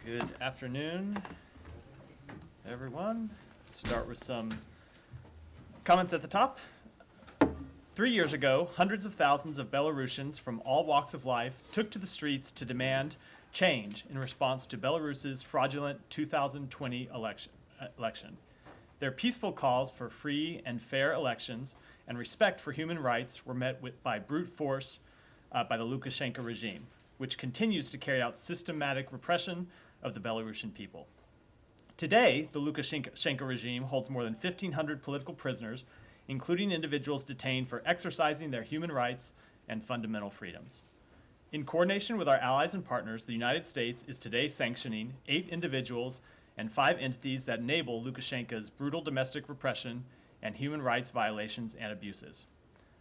Good afternoon, everyone. Start with some comments at the top. 3 years ago, hundreds of thousands of Belarusians from all walks of life took to the streets to demand change in response to Belarus's fraudulent 2020 election. Their peaceful calls for free and fair elections and respect for human rights were met by brute force by the Lukashenko regime, which continues to carry out systematic repression of the Belarusian people. Today, the Lukashenko regime holds more than 1,500 political prisoners, including individuals detained for exercising their human rights and fundamental freedoms. In coordination with our allies and partners, the United States is today sanctioning 8 individuals and 5 entities that enable Lukashenko's brutal domestic repression and human rights violations and abuses.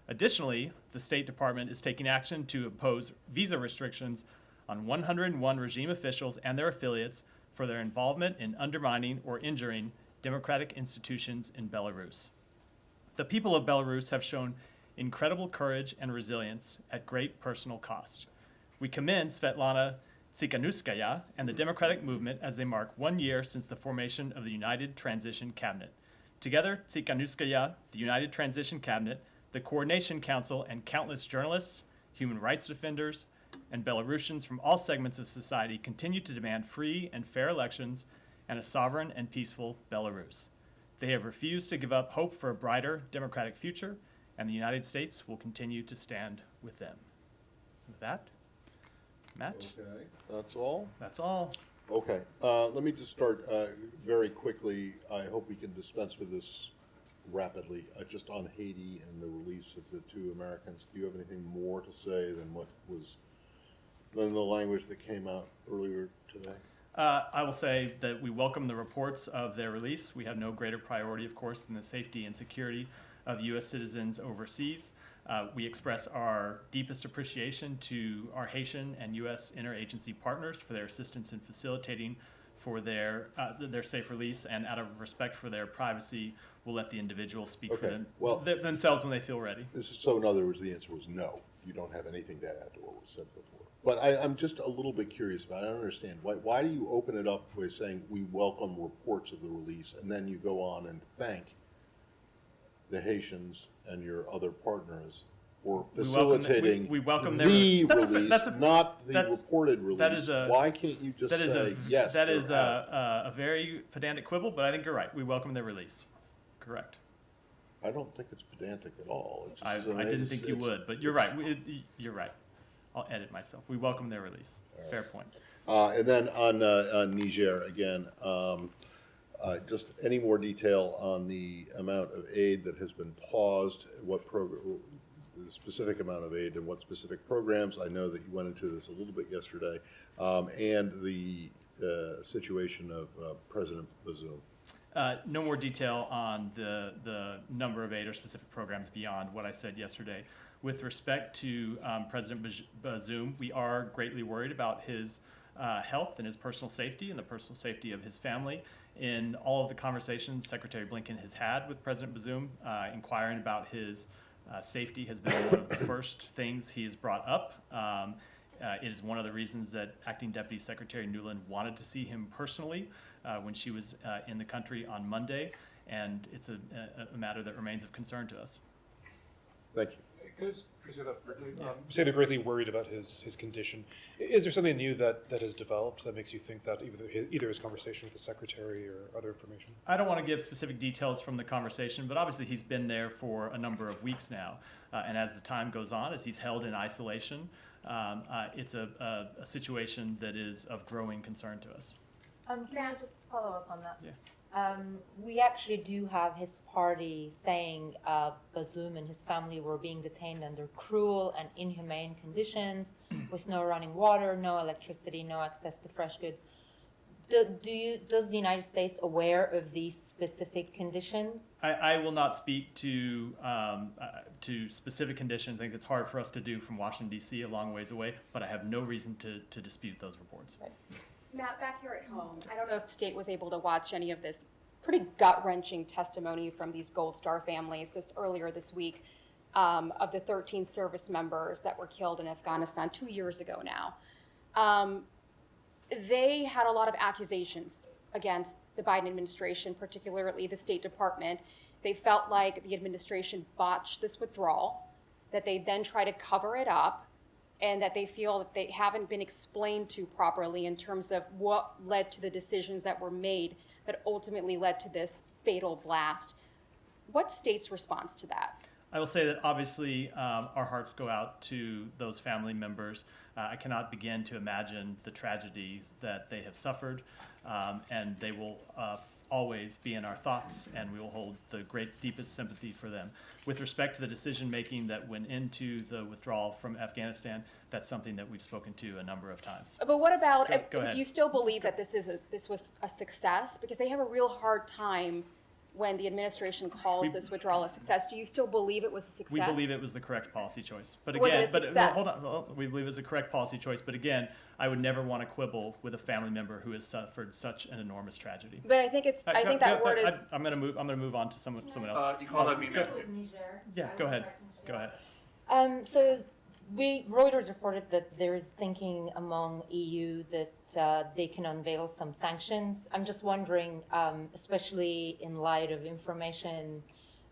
Additionally, the State Department is taking action to impose visa restrictions on 101 regime officials and their affiliates for their involvement in undermining or injuring democratic institutions in Belarus. The people of Belarus have shown incredible courage and resilience at great personal cost. We commend Svetlana Tsikhanouskaya and the Democratic Movement as they mark 1 year since the formation of the United Transition Cabinet. Together, Tsikhanouskaya, the United Transition Cabinet, the Coordination Council, and countless journalists, human rights defenders, and Belarusians from all segments of society continue to demand free and fair elections and a sovereign and peaceful Belarus. They have refused to give up hope for a brighter democratic future, and the United States will continue to stand with them. With that, Matt? Okay, that's all? That's all. Okay, let me just start very quickly. I hope we can dispense with this rapidly. Just on Haiti and the release of the 2 Americans, do you have anything more to say than the language that came out earlier today? I will say that we welcome the reports of their release. We have no greater priority, of course, than the safety and security of U.S. citizens overseas. We express our deepest appreciation to our Haitian and U.S. interagency partners for their assistance in facilitating for their safe release, and out of respect for their privacy, we'll let the individuals speak for themselves when they feel ready. So in other words, the answer was no. You don't have anything to add to what was said before. But I'm just a little bit curious about it. I don't understand. Why do you open it up by saying we welcome reports of the release, and then you go on and thank the Haitians and your other partners for facilitating we welcome the release, not the reported release? Why can't you just say yes? That is a very pedantic quibble, but I think you're right. We welcome their release. Correct. I don't think it's pedantic at all. I didn't think you would, but you're right. You're right. I'll edit myself. We welcome their release. Right. Fair point. And then on Niger again, just any more detail on the amount of aid that has been paused, the specific amount of aid and what specific programs. I know that you went into this a little bit yesterday, and the situation of President Bazoum. No more detail on the number of aid or specific programs beyond what I said yesterday. With respect to President Bazoum, we are greatly worried about his health and his personal safety and the personal safety of his family. In all of the conversations Secretary Blinken has had with President Bazoum, inquiring about his safety has been one of the first things he has brought up. It is one of the reasons that Acting Deputy Secretary Nuland wanted to see him personally when she was in the country on Monday, and it's a matter that remains of concern to us. Thank you. Could I just pursue that briefly? You say they're greatly worried about his condition. Is there something new that has developed that makes you think that either his conversation with the secretary or other information? I don't want to give specific details from the conversation, but obviously he's been there for a number of weeks now. And as the time goes on, as he's held in isolation, it's a situation that is of growing concern to us. Can I just follow up on that? Yeah. We actually do have his party saying Bazoum and his family were being detained under cruel and inhumane conditions with no running water, no electricity, no access to fresh goods. Does the United States aware of these specific conditions? I will not speak to specific conditions. I think it's hard for us to do from Washington, D.C., a long ways away, but I have no reason to dispute those reports. Right. Matt, back here at home, I don't know if the state was able to watch any of this pretty gut-wrenching testimony from these Gold Star families earlier this week of the 13 service members that were killed in Afghanistan 2 years ago now. they had a lot of accusations against the Biden administration, particularly the State Department. They felt like the administration botched this withdrawal, that they then try to cover it up, and that they feel that they haven't been explained to properly in terms of what led to the decisions that were made that ultimately led to this fatal blast. What's state's response to that? I will say that obviously our hearts go out to those family members. I cannot begin to imagine the tragedies that they have suffered, and they will always be in our thoughts, and we will hold the deepest sympathy for them. With respect to the decision making that went into the withdrawal from Afghanistan, that's something that we've spoken to a number of times. But what about, Go ahead. do you still believe that this was a success? Because they have a real hard time when the administration calls this withdrawal a success. Do you still believe it was a success? We believe it was the correct policy choice. But Was it again, a but success? hold on, we believe it was the correct policy choice. But again, I would never want to quibble with a family member who has suffered such an enormous tragedy. But I think that word is, I'm gonna move on to someone else. You call that me now? Yeah, go ahead. Go ahead. So Reuters reported that there is thinking among EU that they can unveil some sanctions. I'm just wondering, especially in light of information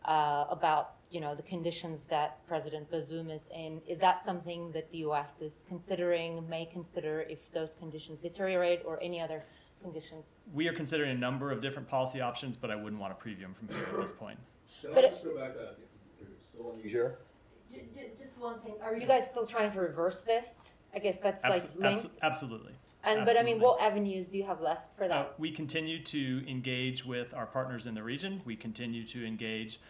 about the conditions that President Bazoum is in, is that something that the U.S. is considering, may consider if those conditions deteriorate, or any other conditions? We are considering a number of different policy options, but I wouldn't want to preview them from here at this point. Can But I just go back to, still on Niger? Just one thing, are you guys still trying to reverse this? I guess that's like linked. Absolutely. But I mean, absolutely. what avenues do you have left for that? We continue to engage with our partners in the region. We continue to engage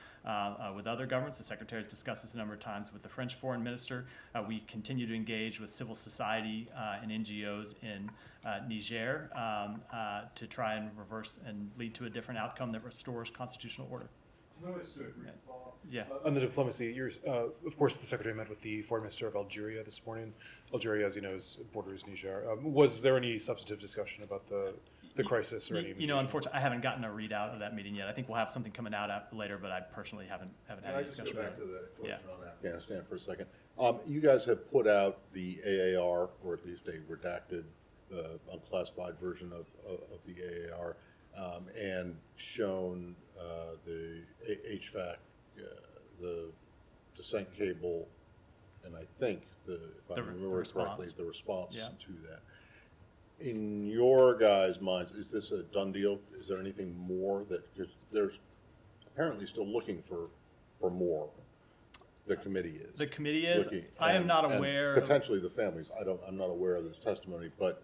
with other governments. The Secretary has discussed this a number of times with the French Foreign Minister. We continue to engage with civil society and NGOs in Niger to try and reverse and lead to a different outcome that restores constitutional order. Yeah. On the diplomacy, of course, the Secretary met with the Foreign Minister of Algeria this morning. Algeria, as you know, borders Niger. Was there any substantive discussion about the crisis or any? Unfortunately, I haven't gotten a readout of that meeting yet. I think we'll have something coming out later, but I personally haven't had Can a I just go discussion. back to the Yeah. question on Afghanistan for a second? You guys have put out the AAR, or at least a redacted, unclassified version of the AAR, and shown the HVAC, the descent cable, and I think if I The remember response. correctly, the response Yeah. to that. In your guys' minds, is this a done deal? Is there anything more because there's apparently still looking for more. The committee is. The committee is. Looking- I am and- not and aware. Potentially the families. I'm not aware of this testimony, but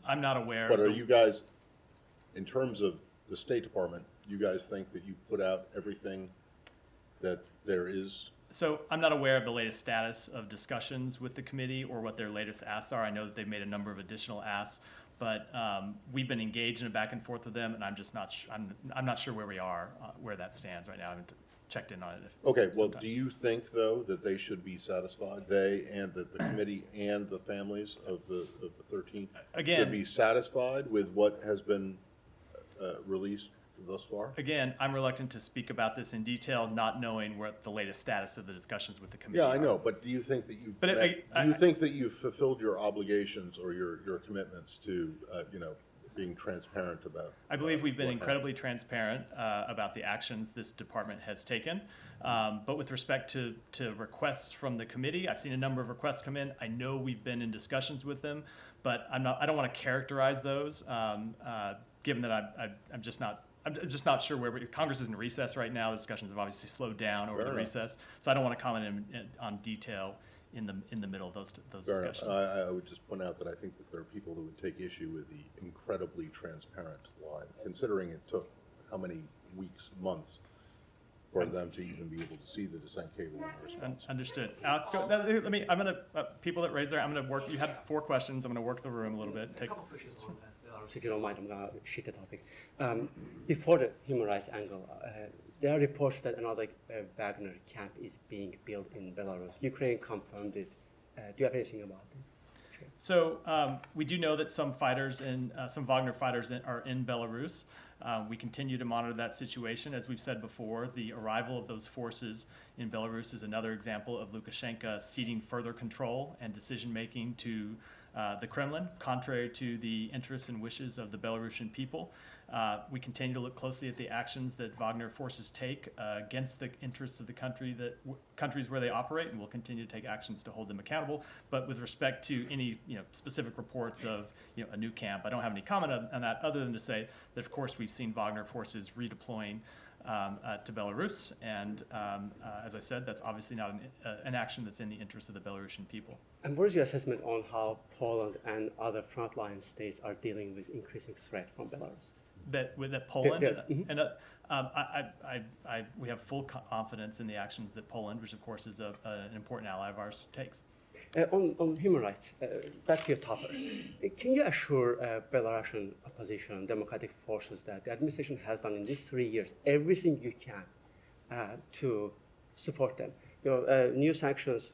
I'm not aware. are of the- you guys, in terms of the State Department, you guys think that you put out everything that there is? So I'm not aware of the latest status of discussions with the committee or what their latest asks are. I know that they've made a number of additional asks, but we've been engaged in a back and forth with them, and I'm just not. I'm not sure where we are, where that stands right now. I haven't checked in on it. Okay, well, sometime. do you think, though, that they should be satisfied, they and the committee and the families of the 13 Again- should be satisfied with what has been released thus far? Again, I'm reluctant to speak about this in detail, not knowing what the latest status of the discussions with the committee Yeah, are. I know, but do you think that you've, But do you think that you've fulfilled your obligations or your commitments to, being transparent about? I believe we've been what incredibly transparent about the actions this department has taken. But with respect to requests from the committee, I've seen a number of requests come in. I know we've been in discussions with them, but I don't want to characterize those, given that I'm just not sure where Congress is in recess right now. The discussions have obviously slowed down over Fair the enough. recess, so I don't want to comment on detail in the middle of those Fair enough. discussions. I would just point out that I think that there are people who would take issue with the incredibly transparent line, considering it took how many weeks, months for them to even be able to see the descent cable and the response. Understood. Alex, go, I'm gonna, people that raise their, I'm gonna work, you had 4 questions, I'm gonna work the room a little bit. Take, Questions on Belarus, if you don't mind, I'm going to shift the topic. Before the human rights angle, there are reports that another Wagner camp is being built in Belarus. Ukraine confirmed it. Do you have anything about it? So we do know that some fighters some Wagner fighters are in Belarus. We continue to monitor that situation. As we've said before, the arrival of those forces in Belarus is another example of Lukashenko ceding further control and decision-making to the Kremlin, contrary to the interests and wishes of the Belarusian people. We continue to look closely at the actions that Wagner forces take against the interests of the countries where they operate, and we'll continue to take actions to hold them accountable. But with respect to any specific reports of a new camp, I don't have any comment on that other than to say that of course we've seen Wagner forces redeploying to Belarus, and as I said, that's obviously not an action that's in the interest of the Belarusian people. And what is your assessment on how Poland and other frontline states are dealing with increasing threat from Belarus? That Poland mhm. and we have full confidence in the actions that Poland, which of course is an important ally of ours, takes. On human rights, back to your topic, can you assure Belarusian opposition, democratic forces that the administration has done in these 3 years everything you can to support them? New sanctions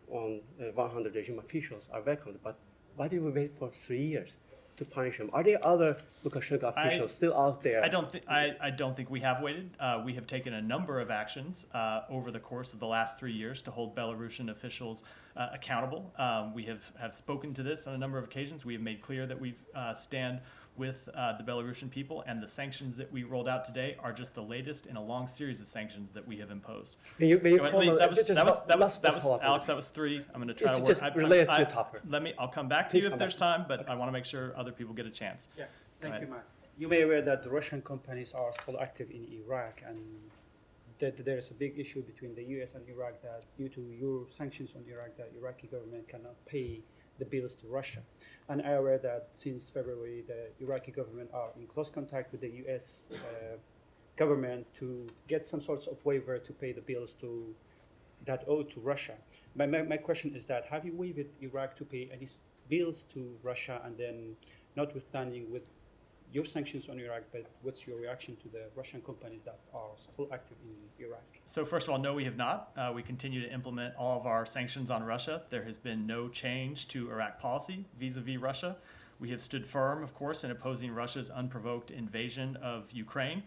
on 100 regime officials are welcomed, but why did we wait for 3 years to punish them? Are there other Lukashenko officials still out there? I don't think we have waited. We have taken a number of actions over the course of the last 3 years to hold Belarusian officials accountable. We have spoken to this on a number of occasions. We have made clear that we stand with the Belarusian people, and the sanctions that we rolled out today are just the latest in a long series of sanctions that we have imposed. Alex, that was 3. I'm going to try to work. Just related to your topic. I'll come back to you if there's time, but I want to make sure other people get a chance. Yeah, thank ahead. you, Matt. You may be aware that the Russian companies are still active in Iraq, and that there is a big issue between the U.S. and Iraq that due to your sanctions on Iraq, the Iraqi government cannot pay the bills to Russia. And I am aware that since February, the Iraqi government are in close contact with the U.S. Government to get some sorts of waiver to pay the bills that owed to Russia. My question is that, have you waived Iraq to pay any bills to Russia, and then notwithstanding with your sanctions on Iraq, but what's your reaction to the Russian companies that are still active in Iraq? So first of all, no, we have not. We continue to implement all of our sanctions on Russia. There has been no change to Iraq policy vis-a-vis Russia. We have stood firm, of course, in opposing Russia's unprovoked invasion of Ukraine.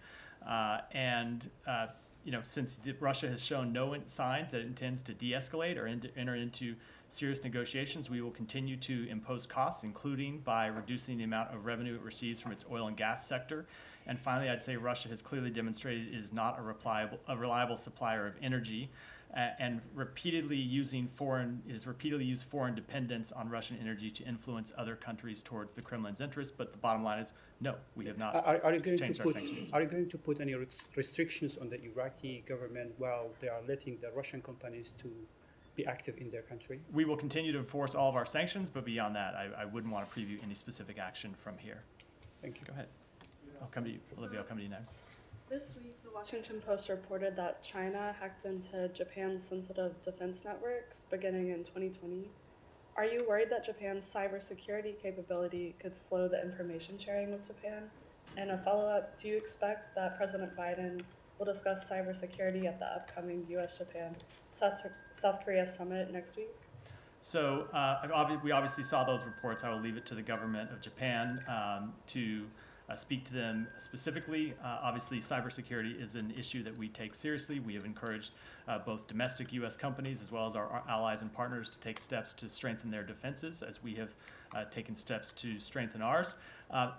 Since Russia has shown no signs that it intends to de-escalate or enter into serious negotiations, we will continue to impose costs, including by reducing the amount of revenue it receives from its oil and gas sector. And finally, I'd say Russia has clearly demonstrated it is not a reliable supplier of energy, and repeatedly used foreign dependence on Russian energy to influence other countries towards the Kremlin's interests. But the bottom line is, no, we have not changed our sanctions. Are you going to put any restrictions on the Iraqi government while they are letting the Russian companies to be active in their country? We will continue to enforce all of our sanctions, but beyond that, I wouldn't want to preview any specific action from here. Thank you. Go ahead. I'll come to you, Olivia. I'll come to you next. This week, the Washington Post reported that China hacked into Japan's sensitive defense networks beginning in 2020. Are you worried that Japan's cybersecurity capability could slow the information sharing with Japan? And a follow-up, do you expect that President Biden will discuss cybersecurity at the upcoming U.S.-Japan South Korea summit next week? So we obviously saw those reports. I will leave it to the government of Japan to speak to them specifically. Obviously, cybersecurity is an issue that we take seriously. We have encouraged both domestic U.S. companies as well as our allies and partners to take steps to strengthen their defenses, as we have taken steps to strengthen ours.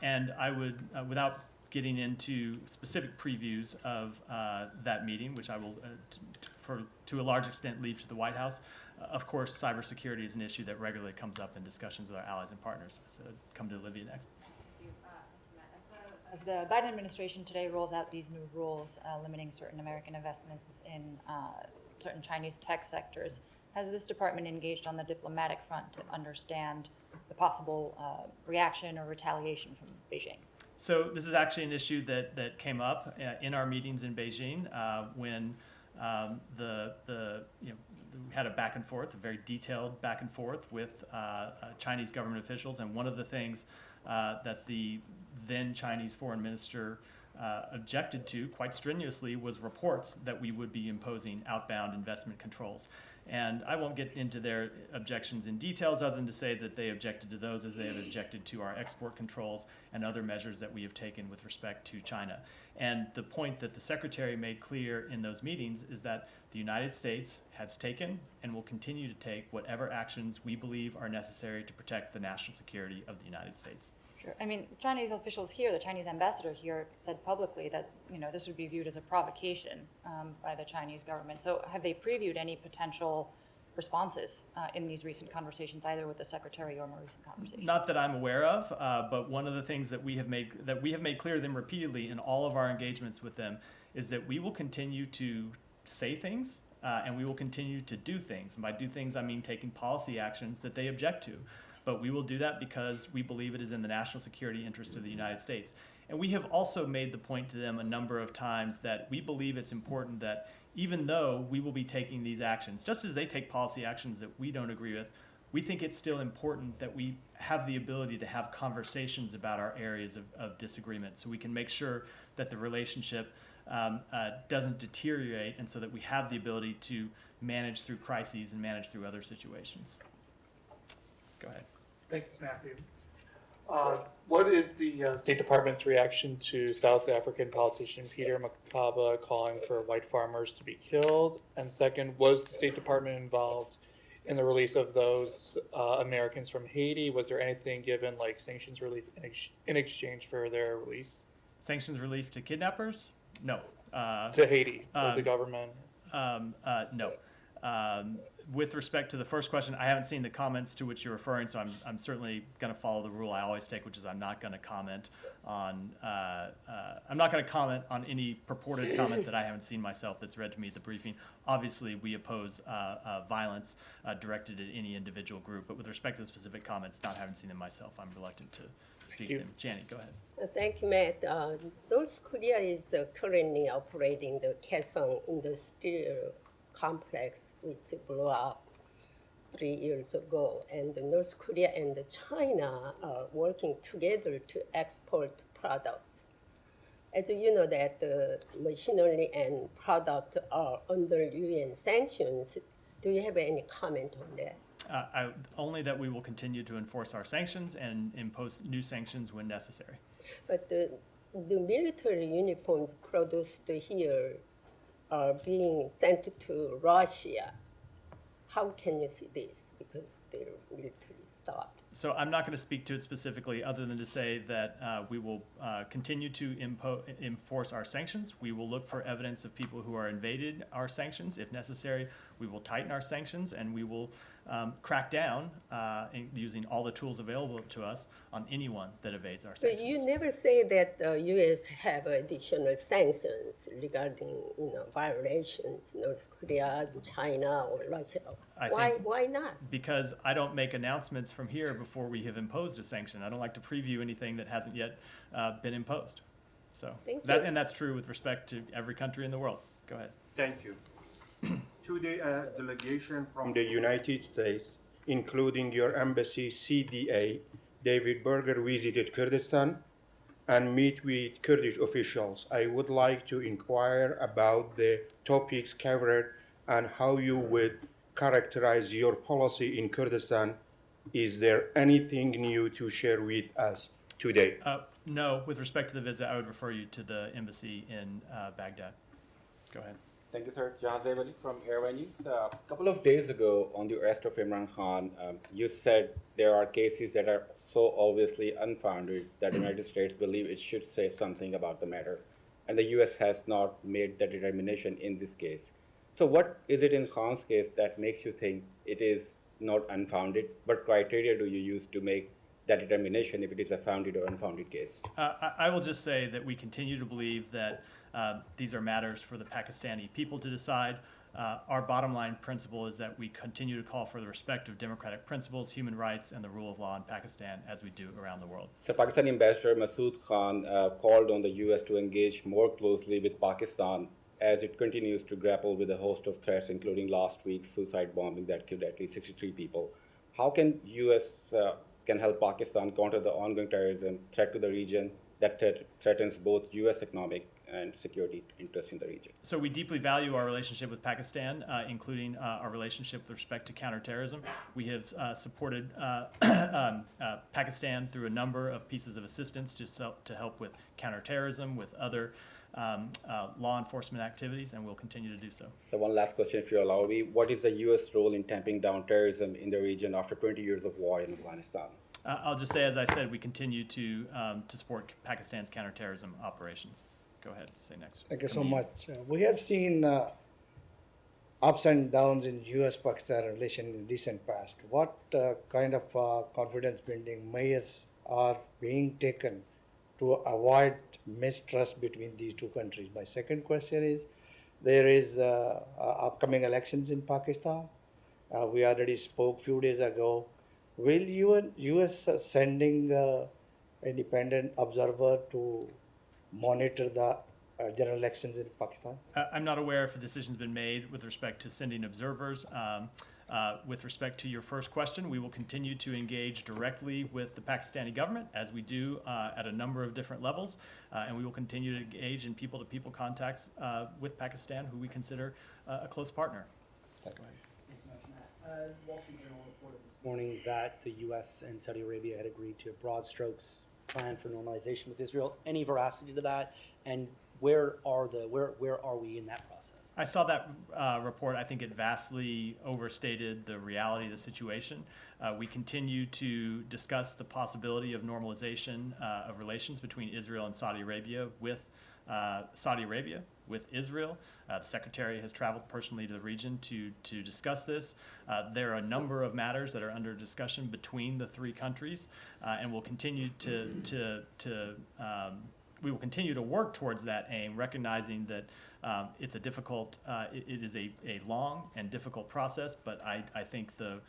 And I would, without getting into specific previews of that meeting, which I will, to a large extent, leave to the White House. Of course, cybersecurity is an issue that regularly comes up in discussions with our allies and partners. So come to Olivia next. As the Biden administration today rolls out these new rules limiting certain American investments in certain Chinese tech sectors, has this department engaged on the diplomatic front to understand the possible reaction or retaliation from Beijing? So this is actually an issue that came up in our meetings in Beijing when we had a back and forth, a very detailed back and forth with Chinese government officials, and one of the things that the then Chinese foreign minister objected to quite strenuously was reports that we would be imposing outbound investment controls. And I won't get into their objections in details other than to say that they objected to those as they have objected to our export controls and other measures that we have taken with respect to China. And the point that the Secretary made clear in those meetings is that the United States has taken and will continue to take whatever actions we believe are necessary to protect the national security of the United States. Sure. I mean, Chinese officials here, the Chinese ambassador here said publicly that, this would be viewed as a provocation by the Chinese government. So have they previewed any potential responses in these recent conversations, either with the Secretary or more recent conversations? Not that I'm aware of, but one of the things that we have made clear to them repeatedly in all of our engagements with them is that we will continue to say things and we will continue to do things. And by do things, I mean taking policy actions that they object to. But we will do that because we believe it is in the national security interest of the United States. And we have also made the point to them a number of times that we believe it's important that even though we will be taking these actions, just as they take policy actions that we don't agree with, we think it's still important that we have the ability to have conversations about our areas of disagreement so we can make sure that the relationship doesn't deteriorate and so that we have the ability to manage through crises and manage through other situations. Go ahead. Thanks, Matthew. What is the State Department's reaction to South African politician Peter Mokaba calling for white farmers to be killed? And second, was the State Department involved in the release of those Americans from Haiti? Was there anything given like sanctions relief in exchange for their release? Sanctions relief to kidnappers? No. To Haiti, the government? No. With respect to the first question, I haven't seen the comments to which you're referring, so I'm certainly going to follow the rule I always take, which is I'm not going to comment on any purported comment that I haven't seen myself that's read to me at the briefing. Obviously, we oppose violence directed at any individual group, but with respect to the specific comments, not having seen them myself, I'm reluctant to speak to them. Janet, go ahead. Thank you, Matt. North Korea is currently operating the Kaesong Industrial Complex, which blew up 3 years ago. And North Korea and China are working together to export products. As you know that the machinery and product are under UN sanctions. Do you have any comment on that? Only that we will continue to enforce our sanctions and impose new sanctions when necessary. But the military uniforms produced here are being sent to Russia. How can you see this? Because they're military stopped. So I'm not going to speak to it specifically other than to say that we will continue to enforce our sanctions. We will look for evidence of people who are invaded our sanctions. If necessary, we will tighten our sanctions and we will crack down using all the tools available to us on anyone that evades our sanctions. So you never say that the U.S. have additional sanctions regarding violations, North Korea, China, or Russia. Why not? Because I don't make announcements from here before we have imposed a sanction. I don't like to preview anything that hasn't yet been imposed. So and that's true with respect to every country in the world. Go ahead. Thank you. Today, a delegation from the United States, including your embassy CDA, David Berger, visited Kurdistan and meet with Kurdish officials. I would like to inquire about the topics covered and how you would characterize your policy in Kurdistan. Is there anything new to share with us today? No, with respect to the visit, I would refer you to the embassy in Baghdad. Go ahead. Thank you, sir. Jahaz Ali from Airway News. A couple of days ago, on the arrest of Imran Khan, you said there are cases that are so obviously unfounded that the United States believe it should say something about the matter, and the U.S. has not made that determination in this case. So what is it in Khan's case that makes you think it is not unfounded? What criteria do you use to make that determination if it is a founded or unfounded case? I will just say that we continue to believe that these are matters for the Pakistani people to decide. Our bottom line principle is that we continue to call for the respect of democratic principles, human rights, and the rule of law in Pakistan as we do around the world. So Pakistani Ambassador Masood Khan called on the U.S. to engage more closely with Pakistan as it continues to grapple with a host of threats, including last week's suicide bombing that killed at least 63 people. How can U.S. Can help Pakistan counter the ongoing terrorism threat to the region that threatens both U.S. economic and security interests in the region? So we deeply value our relationship with Pakistan, including our relationship with respect to counterterrorism. We have supported Pakistan through a number of pieces of assistance to help with counterterrorism, with other law enforcement activities, and we'll continue to do so. So one last question, if you allow me. What is the U.S. role in tamping down terrorism in the region after 20 years of war in Afghanistan? I'll just say, as I said, we continue to support Pakistan's counterterrorism operations. Go ahead, say next. Thank you so much. We have seen ups and downs in U.S.-Pakistan relation in recent past. What kind of confidence building measures are being taken to avoid mistrust between these two countries? My second question is, there is upcoming elections in Pakistan. We already spoke a few days ago. Will U.S. sending independent observer to monitor the general elections in Pakistan? I'm not aware if a decision's been made with respect to sending observers. With respect to your first question, we will continue to engage directly with the Pakistani government, as we do at a number of different levels, and we will continue to engage in people-to-people contacts with Pakistan, who we consider a close partner. Go ahead. Wall Street Journal reported this morning that the U.S. and Saudi Arabia had agreed to a broad strokes plan for normalization with Israel. Any veracity to that? And where are we in that process? I saw that report. I think it vastly overstated the reality of the situation. We continue to discuss the possibility of normalization of relations between Israel and Saudi Arabia with Israel. The Secretary has traveled personally to the region to discuss this. There are a number of matters that are under discussion between the three countries, and we'll continue we will continue to work towards that aim, recognizing that it's a difficult, it is a long and difficult process, but I think the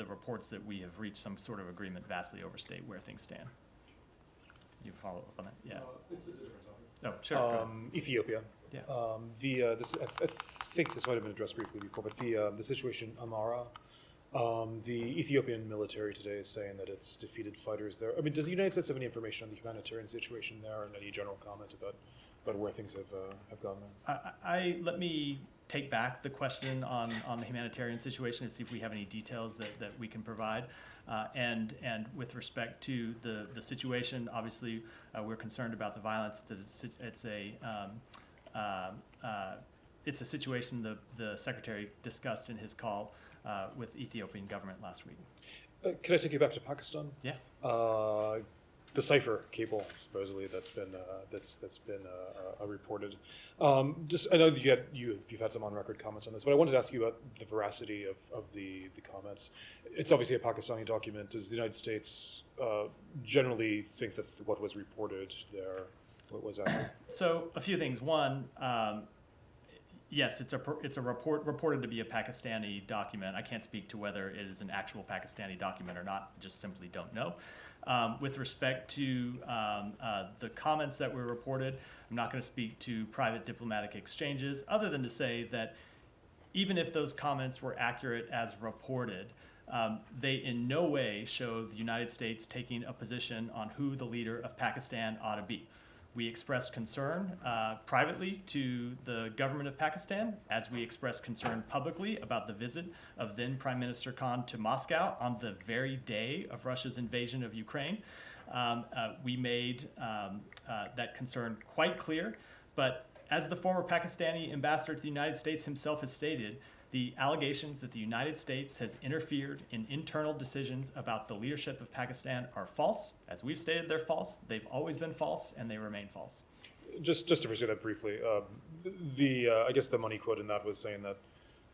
reports that we have reached some sort of agreement vastly overstate where things stand. You follow up on that? Yeah. It's a different topic. Oh, sure. go ahead. Ethiopia. Yeah. I think this might have been addressed briefly before, but the situation Amara, the Ethiopian military today is saying that it's defeated fighters there. I mean, does the United States have any information on the humanitarian situation there, and any general comment about where things have gone there? Let me take back the question on the humanitarian situation and see if we have any details that we can provide. And with respect to the situation, obviously we're concerned about the violence. It's a situation the Secretary discussed in his call with Ethiopian government last week. Can I take you back to Pakistan? Yeah. The Cipher cable, supposedly, that's been reported. I know you've had some on-record comments on this, but I wanted to ask you about the veracity of the comments. It's obviously a Pakistani document. Does the United States generally think that what was reported there was accurate? So a few things. One, yes, it's a report reported to be a Pakistani document. I can't speak to whether it is an actual Pakistani document or not. Just simply don't know. With respect to the comments that were reported, I'm not going to speak to private diplomatic exchanges, other than to say that even if those comments were accurate as reported, they in no way show the United States taking a position on who the leader of Pakistan ought to be. We expressed concern privately to the government of Pakistan, as we expressed concern publicly about the visit of then Prime Minister Khan to Moscow on the very day of Russia's invasion of Ukraine. We made that concern quite clear, but as the former Pakistani ambassador to the United States himself has stated, the allegations that the United States has interfered in internal decisions about the leadership of Pakistan are false. As we've stated, they're false. They've always been false, and they remain false. Just to pursue that briefly, I guess the money quote in that was saying that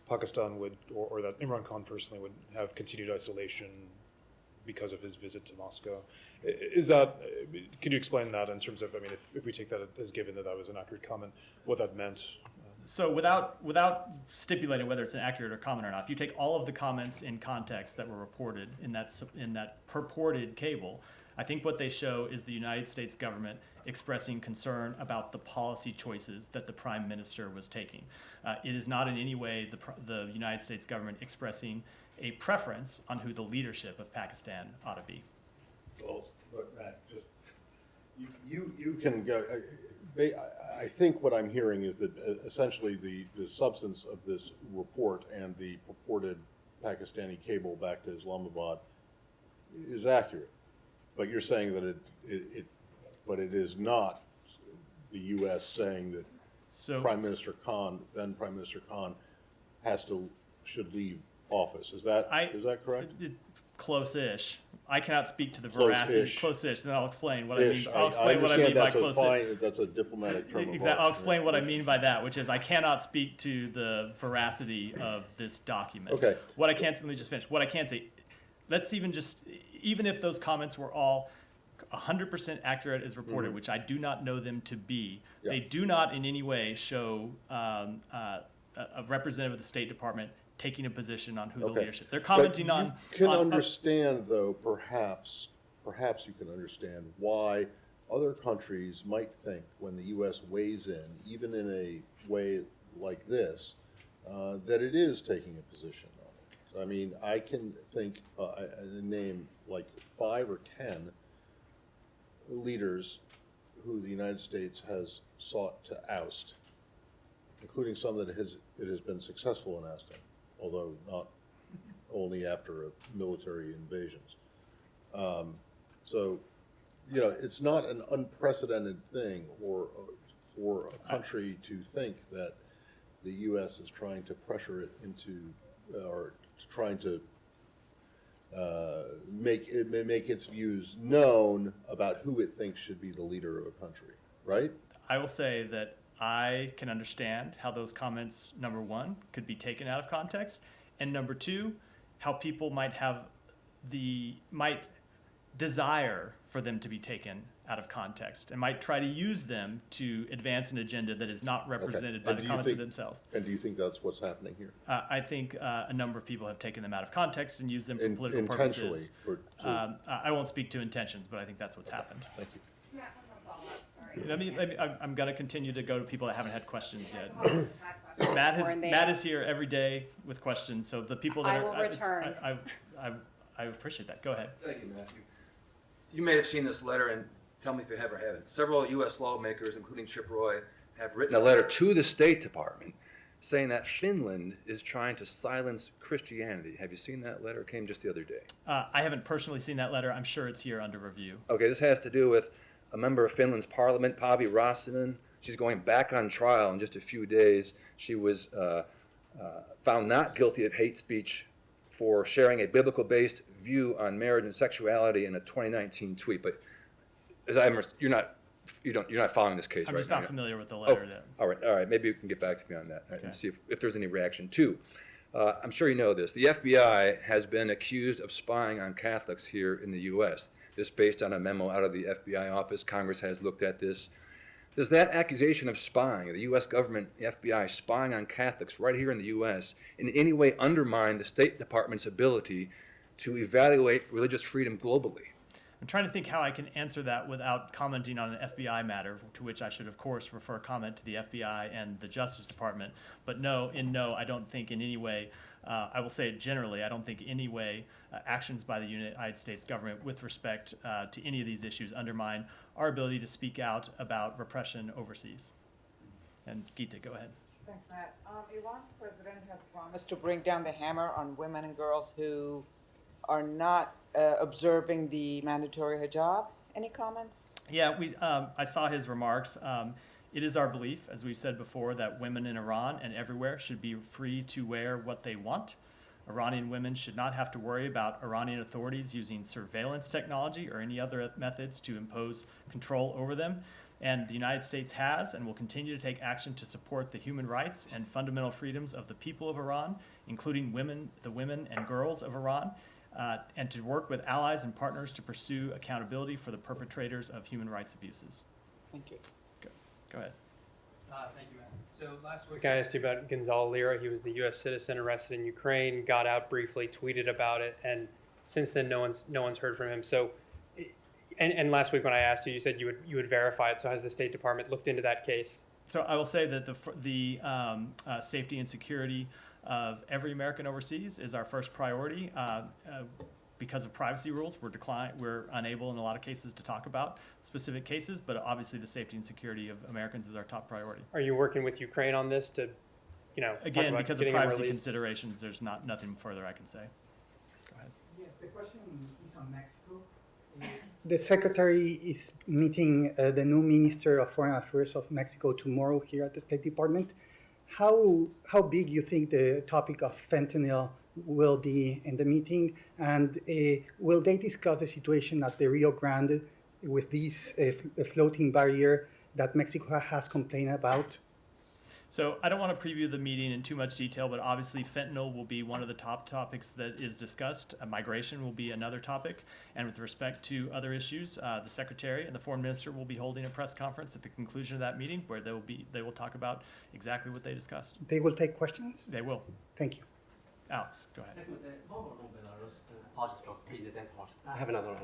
Pakistan would, or that Imran Khan personally would have continued isolation because of his visit to Moscow. Can you explain that in terms of, I mean, if we take that as given that was an accurate comment, what that meant? So without stipulating whether it's an accurate or comment or not, if you take all of the comments in context that were reported in that purported cable, I think what they show is the United States government expressing concern about the policy choices that the Prime Minister was taking. It is not in any way the United States government expressing a preference on who the leadership of Pakistan ought to be. You can go, I think what I'm hearing is that essentially the substance of this report and the purported Pakistani cable back to Islamabad is accurate. But you're saying that but it is not the U.S. saying that So Prime Minister Khan, then Prime Minister Khan, should leave office. Is that correct? Close-ish. I cannot speak to the Close-ish. veracity. Close-ish. Then I'll explain what Ish. I mean. I'll explain what I mean by close-ish. That's a diplomatic term of Exactly. art. I'll explain what I mean by that, which is I cannot speak to the veracity of this document. Okay. What I can, let me just finish. What I can say, even if those comments were all 100% accurate as reported, which I do not know them to be, Yeah. they do not in any way show a representative of the State Department taking a position on who the Okay. leadership. They're commenting But on. you can on- understand, though, perhaps you can understand why other countries might think when the U.S. weighs in, even in a way like this, that it is taking a position on it. So, I mean, I can think, name like 5 or 10 leaders who the United States has sought to oust, including some that it has been successful in ousting, although not only after military invasions. So, it's not an unprecedented thing for a country to think that the U.S. is trying to pressure it into, or trying to make its views known about who it thinks should be the leader of a country, right? I will say that I can understand how those comments, number one, could be taken out of context, and number two, how people might desire for them to be taken out of context and might try to use them to advance an agenda that is not represented by the comments of themselves. And do you think that's what's happening here? I think a number of people have taken them out of context and used them for political Intentionally, purposes. I won't speak to intentions, but I think that's what's happened. Thank you. I'm going to continue to go to people that haven't had questions yet. Matt is here every day with questions, so the people that I will return. I appreciate that. Go ahead. Thank you, Matthew. You may have seen this letter, and tell me if you have or haven't. Several U.S. lawmakers, including Chip Roy, have written a letter to the State Department saying that Finland is trying to silence Christianity. Have you seen that letter? It came just the other day. I haven't personally seen that letter. I'm sure it's here under review. Okay, this has to do with a member of Finland's parliament, Pavi Rassinen. She's going back on trial in just a few days. She was found not guilty of hate speech for sharing a biblical-based view on marriage and sexuality in a 2019 tweet. But as I remember, you're not following this case, I'm right? just not familiar with the letter. All right. Maybe you can get back to me on that and see if there's any reaction. Two, I'm sure you know this. The FBI has been accused of spying on Catholics here in the U.S. This based on a memo out of the FBI office. Congress has looked at this. Does that accusation of spying, the U.S. government, the FBI, spying on Catholics right here in the U.S., in any way undermine the State Department's ability to evaluate religious freedom globally? I'm trying to think how I can answer that without commenting on an FBI matter, to which I should, of course, refer comment to the FBI and the Justice Department. But no, I don't think in any way, I will say it generally, I don't think in any way actions by the United States government with respect to any of these issues undermine our ability to speak out about repression overseas. And Gita, go ahead. Thanks, Matt. Iran's president has promised to bring down the hammer on women and girls who are not observing the mandatory hijab. Any comments? Yeah, I saw his remarks. It is our belief, as we've said before, that women in Iran and everywhere should be free to wear what they want. Iranian women should not have to worry about Iranian authorities using surveillance technology or any other methods to impose control over them. And the United States has and will continue to take action to support the human rights and fundamental freedoms of the people of Iran, including the women and girls of Iran, and to work with allies and partners to pursue accountability for the perpetrators of human rights abuses. Thank you. Go ahead. Thank you, Matt. So last week I asked you about Gonzalo Lira. He was the U.S. citizen arrested in Ukraine, got out briefly, tweeted about it, and since then no one's heard from him. So, and last week when I asked you, you said you would verify it. So has the State Department looked into that case? So I will say that the safety and security of every American overseas is our first priority. because of privacy rules, we're unable in a lot of cases to talk about specific cases, but obviously the safety and security of Americans is our top priority. Are you working with Ukraine on this to, talk Again, about because of getting him privacy released? considerations, there's nothing further I can say. Go ahead. Yes, the question is on Mexico. The secretary is meeting the new Minister of Foreign Affairs of Mexico tomorrow here at the State Department. How big you think the topic of fentanyl will be in the meeting, and will they discuss the situation at the Rio Grande with this floating barrier that Mexico has complained about? So I don't want to preview the meeting in too much detail, but obviously fentanyl will be one of the top topics that is discussed. Migration will be another topic. And with respect to other issues, the Secretary and the Foreign Minister will be holding a press conference at the conclusion of that meeting where they will talk about exactly what they discussed. They will take questions? They will. Thank you. Alex, go ahead. I have another one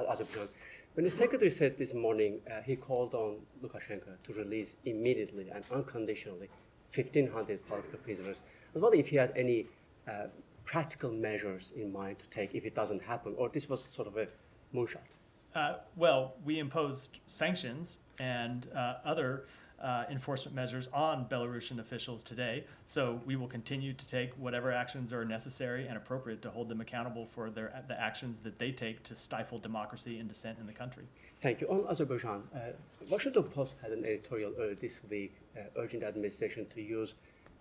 as a joke. When the secretary said this morning, he called on Lukashenko to release immediately and unconditionally 1,500 political prisoners. I was wondering if he had any practical measures in mind to take if it doesn't happen, or this was sort of a moonshot. Well, we imposed sanctions and other enforcement measures on Belarusian officials today. So we will continue to take whatever actions are necessary and appropriate to hold them accountable for the actions that they take to stifle democracy and dissent in the country. Thank you. On Azerbaijan, Washington Post had an editorial earlier this week urging the administration to use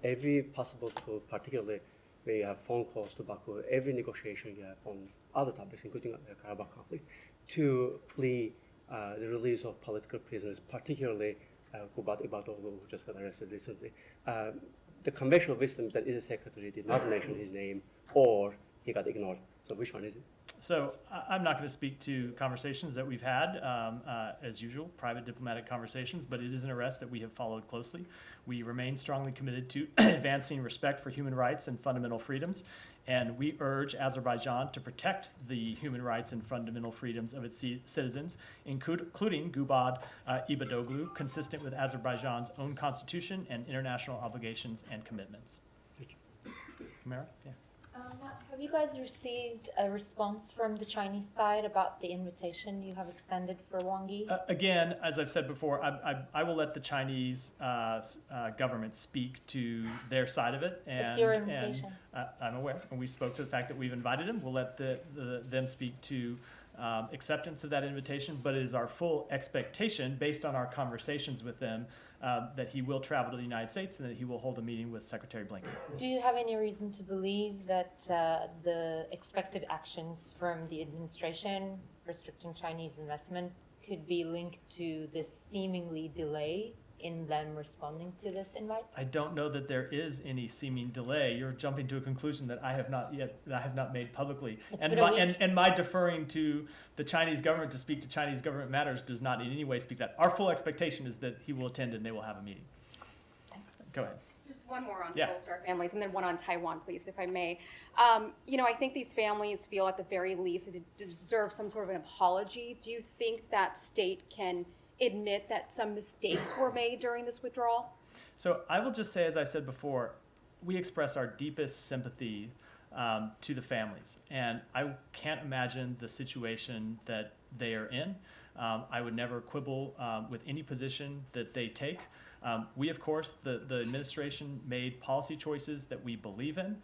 every possible tool, particularly when you have phone calls to Baku, every negotiation you have on other topics, including the Karabakh conflict, to plea the release of political prisoners, particularly Kubat Ibadoglu, who just got arrested recently. The conventional wisdom is that either secretary did not mention his name or he got ignored. So which one is it? So I'm not going to speak to conversations that we've had, as usual, private diplomatic conversations, but it is an arrest that we have followed closely. We remain strongly committed to advancing respect for human rights and fundamental freedoms, and we urge Azerbaijan to protect the human rights and fundamental freedoms of its citizens, including Gubad Ibadoglu, consistent with Azerbaijan's own constitution and international obligations and commitments. Thank you. Mara? Yeah. Have you guys received a response from the Chinese side about the invitation you have extended for Wang Yi? Again, as I've said before, I will let the Chinese government speak to their side of it. And, It's your invitation. And, I'm aware, and we spoke to the fact that we've invited him. We'll let them speak to acceptance of that invitation, but it is our full expectation, based on our conversations with them, that he will travel to the United States and that he will hold a meeting with Secretary Blinken. Do you have any reason to believe that the expected actions from the administration restricting Chinese investment could be linked to this seemingly delay in them responding to this invite? I don't know that there is any seeming delay. You're jumping to a conclusion that I have not made publicly. And my deferring to the Chinese government to speak to Chinese government matters does not in any way speak that. Our full expectation is that he will attend and they will have a meeting. Go ahead. Just one more on Yeah. Polestar families, and then one on Taiwan, please, if I may. I think these families feel at the very least they deserve some sort of an apology. Do you think that state can admit that some mistakes were made during this withdrawal? So I will just say, as I said before, we express our deepest sympathy to the families. And I can't imagine the situation that they are in. I would never quibble with any position that they take. We, of course, the administration made policy choices that we believe in.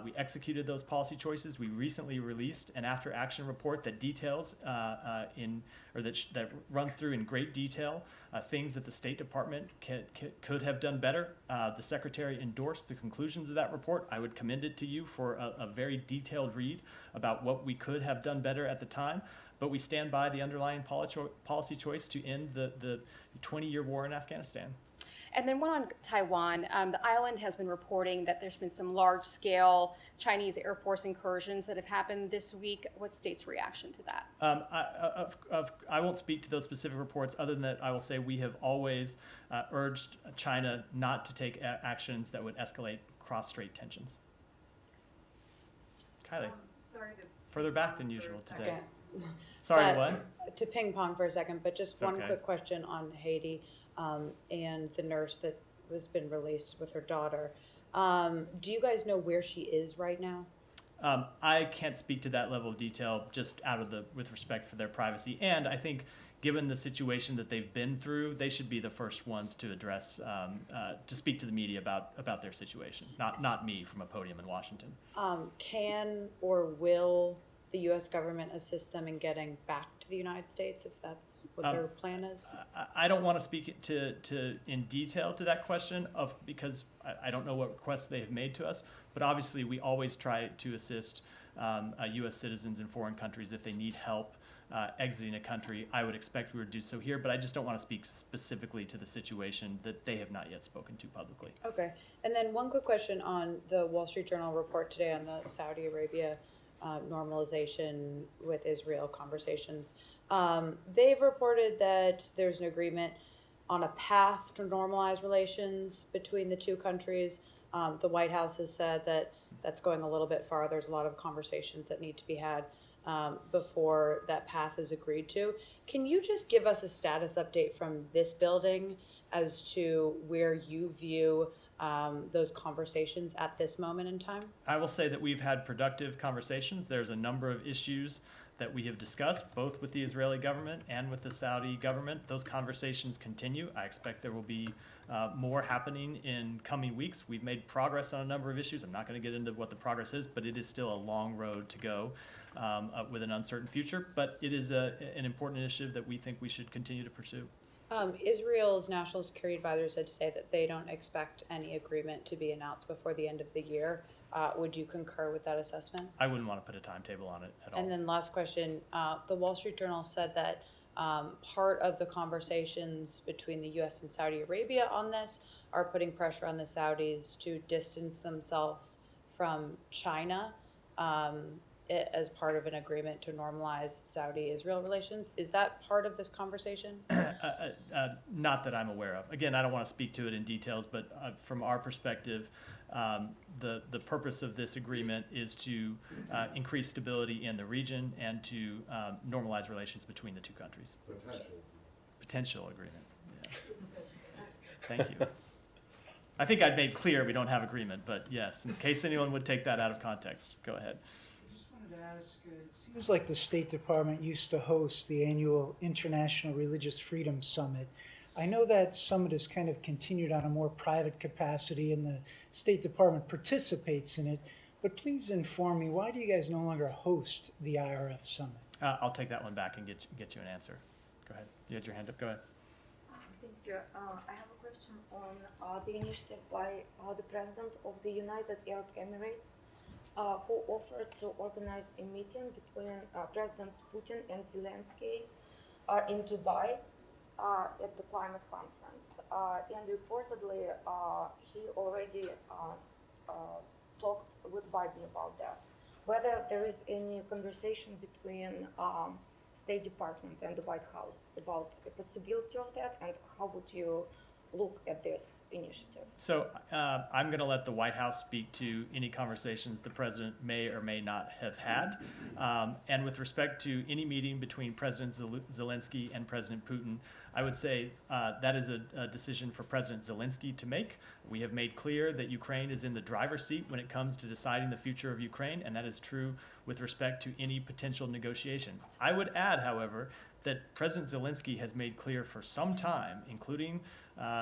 We executed those policy choices. We recently released an after-action report that details that runs through in great detail things that the State Department could have done better. The Secretary endorsed the conclusions of that report. I would commend it to you for a very detailed read about what we could have done better at the time. But we stand by the underlying policy choice to end the 20-year war in Afghanistan. And then one on Taiwan. The island has been reporting that there's been some large-scale Chinese Air Force incursions that have happened this week. What's state's reaction to that? I won't speak to those specific reports other than that I will say we have always urged China not to take actions that would escalate cross-strait tensions. Kylie, further back than usual today. Sorry, what? To ping pong for a second, but just It's one okay. quick question on Haiti and the nurse that has been released with her daughter. Do you guys know where she is right now? I can't speak to that level of detail just with respect for their privacy. And I think given the situation that they've been through, they should be the first ones to address, to speak to the media about their situation, not me from a podium in Washington. Can or will the U.S. government assist them in getting back to the United States if that's what their plan is? I don't want to speak in detail to that question because I don't know what requests they have made to us, but obviously we always try to assist U.S. citizens in foreign countries if they need help exiting a country. I would expect we would do so here, but I just don't want to speak specifically to the situation that they have not yet spoken to publicly. Okay. And then one quick question on the Wall Street Journal report today on the Saudi Arabia normalization with Israel conversations. They've reported that there's an agreement on a path to normalize relations between the two countries. The White House has said that that's going a little bit far. There's a lot of conversations that need to be had before that path is agreed to. Can you just give us a status update from this building as to where you view those conversations at this moment in time? I will say that we've had productive conversations. There's a number of issues that we have discussed, both with the Israeli government and with the Saudi government. Those conversations continue. I expect there will be more happening in coming weeks. We've made progress on a number of issues. I'm not going to get into what the progress is, but it is still a long road to go with an uncertain future. But it is an important initiative that we think we should continue to pursue. Israel's National Security Advisor said today that they don't expect any agreement to be announced before the end of the year. Would you concur with that assessment? I wouldn't want to put a timetable on it at all. And then last question, the Wall Street Journal said that part of the conversations between the U.S. and Saudi Arabia on this are putting pressure on the Saudis to distance themselves from China as part of an agreement to normalize Saudi-Israel relations. Is that part of this conversation? Not that I'm aware of. Again, I don't want to speak to it in details, but from our perspective, the purpose of this agreement is to increase stability in the region and to normalize relations between the two countries. Potential agreement. Yeah. Thank you. I think I'd made clear we don't have agreement, but yes, in case anyone would take that out of context, go ahead. To ask, it seems like the State Department used to host the annual International Religious Freedom Summit. I know that summit has kind of continued on a more private capacity and the State Department participates in it, but please inform me, why do you guys no longer host the IRF Summit? I'll take that one back and get you an answer. Go ahead. You had your hand up. Go ahead. Thank you. I have a question on the initiative by the President of the United Arab Emirates, who offered to organize a meeting between Presidents Putin and Zelensky in Dubai at the climate conference. And reportedly, he already talked with Biden about that. Whether there is any conversation between State Department and the White House about the possibility of that, and how would you look at this initiative? So I'm going to let the White House speak to any conversations the president may or may not have had. And with respect to any meeting between President Zelensky and President Putin, I would say that is a decision for President Zelensky to make. We have made clear that Ukraine is in the driver's seat when it comes to deciding the future of Ukraine, and that is true with respect to any potential negotiations. I would add, however, that President Zelensky has made clear for some time, including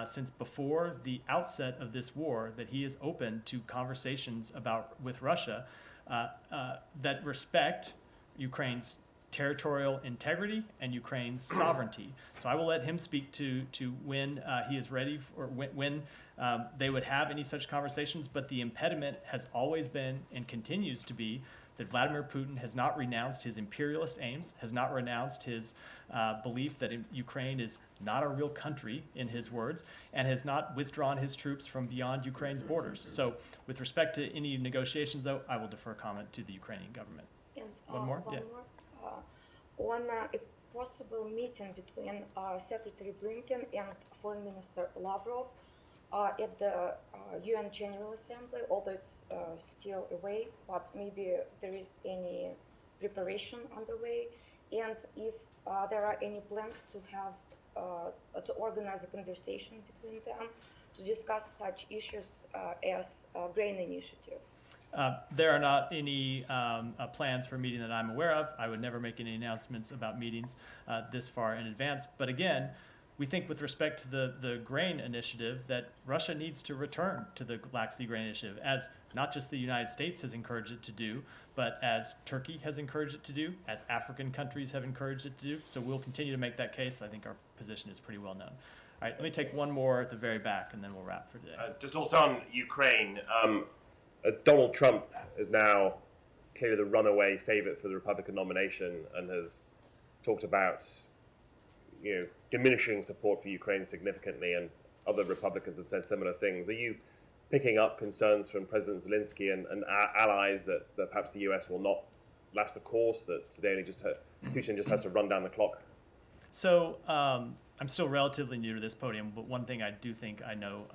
since before the outset of this war, that he is open to conversations with Russia that respect Ukraine's territorial integrity and Ukraine's sovereignty. So I will let him speak to when he is ready or when they would have any such conversations. But the impediment has always been and continues to be that Vladimir Putin has not renounced his imperialist aims, has not renounced his belief that Ukraine is not a real country, in his words, and has not withdrawn his troops from beyond Ukraine's borders. So with respect to any negotiations, though, I will defer comment to the Ukrainian government. And, One more? Yeah. On a possible meeting between Secretary Blinken and Foreign Minister Lavrov at the UN General Assembly, although it's still away, but maybe there is any preparation underway, and if there are any plans to have to organize a conversation between them to discuss such issues as grain initiative. There are not any plans for a meeting that I'm aware of. I would never make any announcements about meetings this far in advance. But again, we think with respect to the grain initiative that Russia needs to return to the Black Sea Grain Initiative, as not just the United States has encouraged it to do, but as Turkey has encouraged it to do, as African countries have encouraged it to do. So we'll continue to make that case. I think our position is pretty well known. All right, let me take one more at the very back, and then we'll wrap for today. Just also on Ukraine, Donald Trump is now clearly the runaway favorite for the Republican nomination and has talked about, diminishing support for Ukraine significantly, and other Republicans have said similar things. Are you picking up concerns from President Zelensky and allies that perhaps the US will not last the course, that Putin just has to run down the clock? So I'm still relatively new to this podium, but one thing I do think I know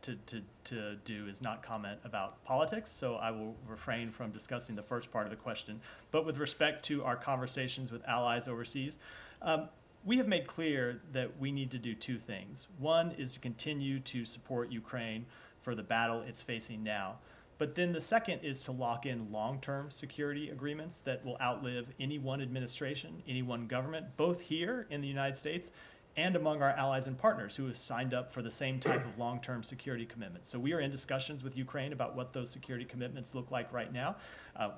to do is not comment about politics, so I will refrain from discussing the first part of the question. But with respect to our conversations with allies overseas, we have made clear that we need to do two things. One is to continue to support Ukraine for the battle it's facing now. But then the second is to lock in long-term security agreements that will outlive any one administration, any one government, both here in the United States and among our allies and partners who have signed up for the same type of long-term security commitments. So we are in discussions with Ukraine about what those security commitments look like right now.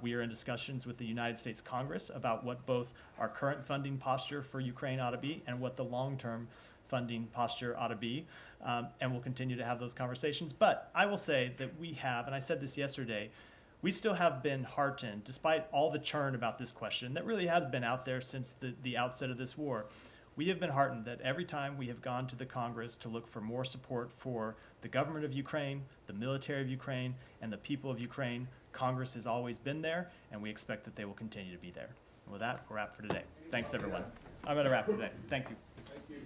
We are in discussions with the United States Congress about what both our current funding posture for Ukraine ought to be and what the long-term funding posture ought to be. And we'll continue to have those conversations. But I will say that we have, and I said this yesterday, we still have been heartened, despite all the churn about this question that really has been out there since the outset of this war. We have been heartened that every time we have gone to the Congress to look for more support for the government of Ukraine, the military of Ukraine, and the people of Ukraine, Congress has always been there, and we expect that they will continue to be there. And with that, we'll wrap for today. Thanks, everyone. I'm going to wrap for today. Thank you. Thank you.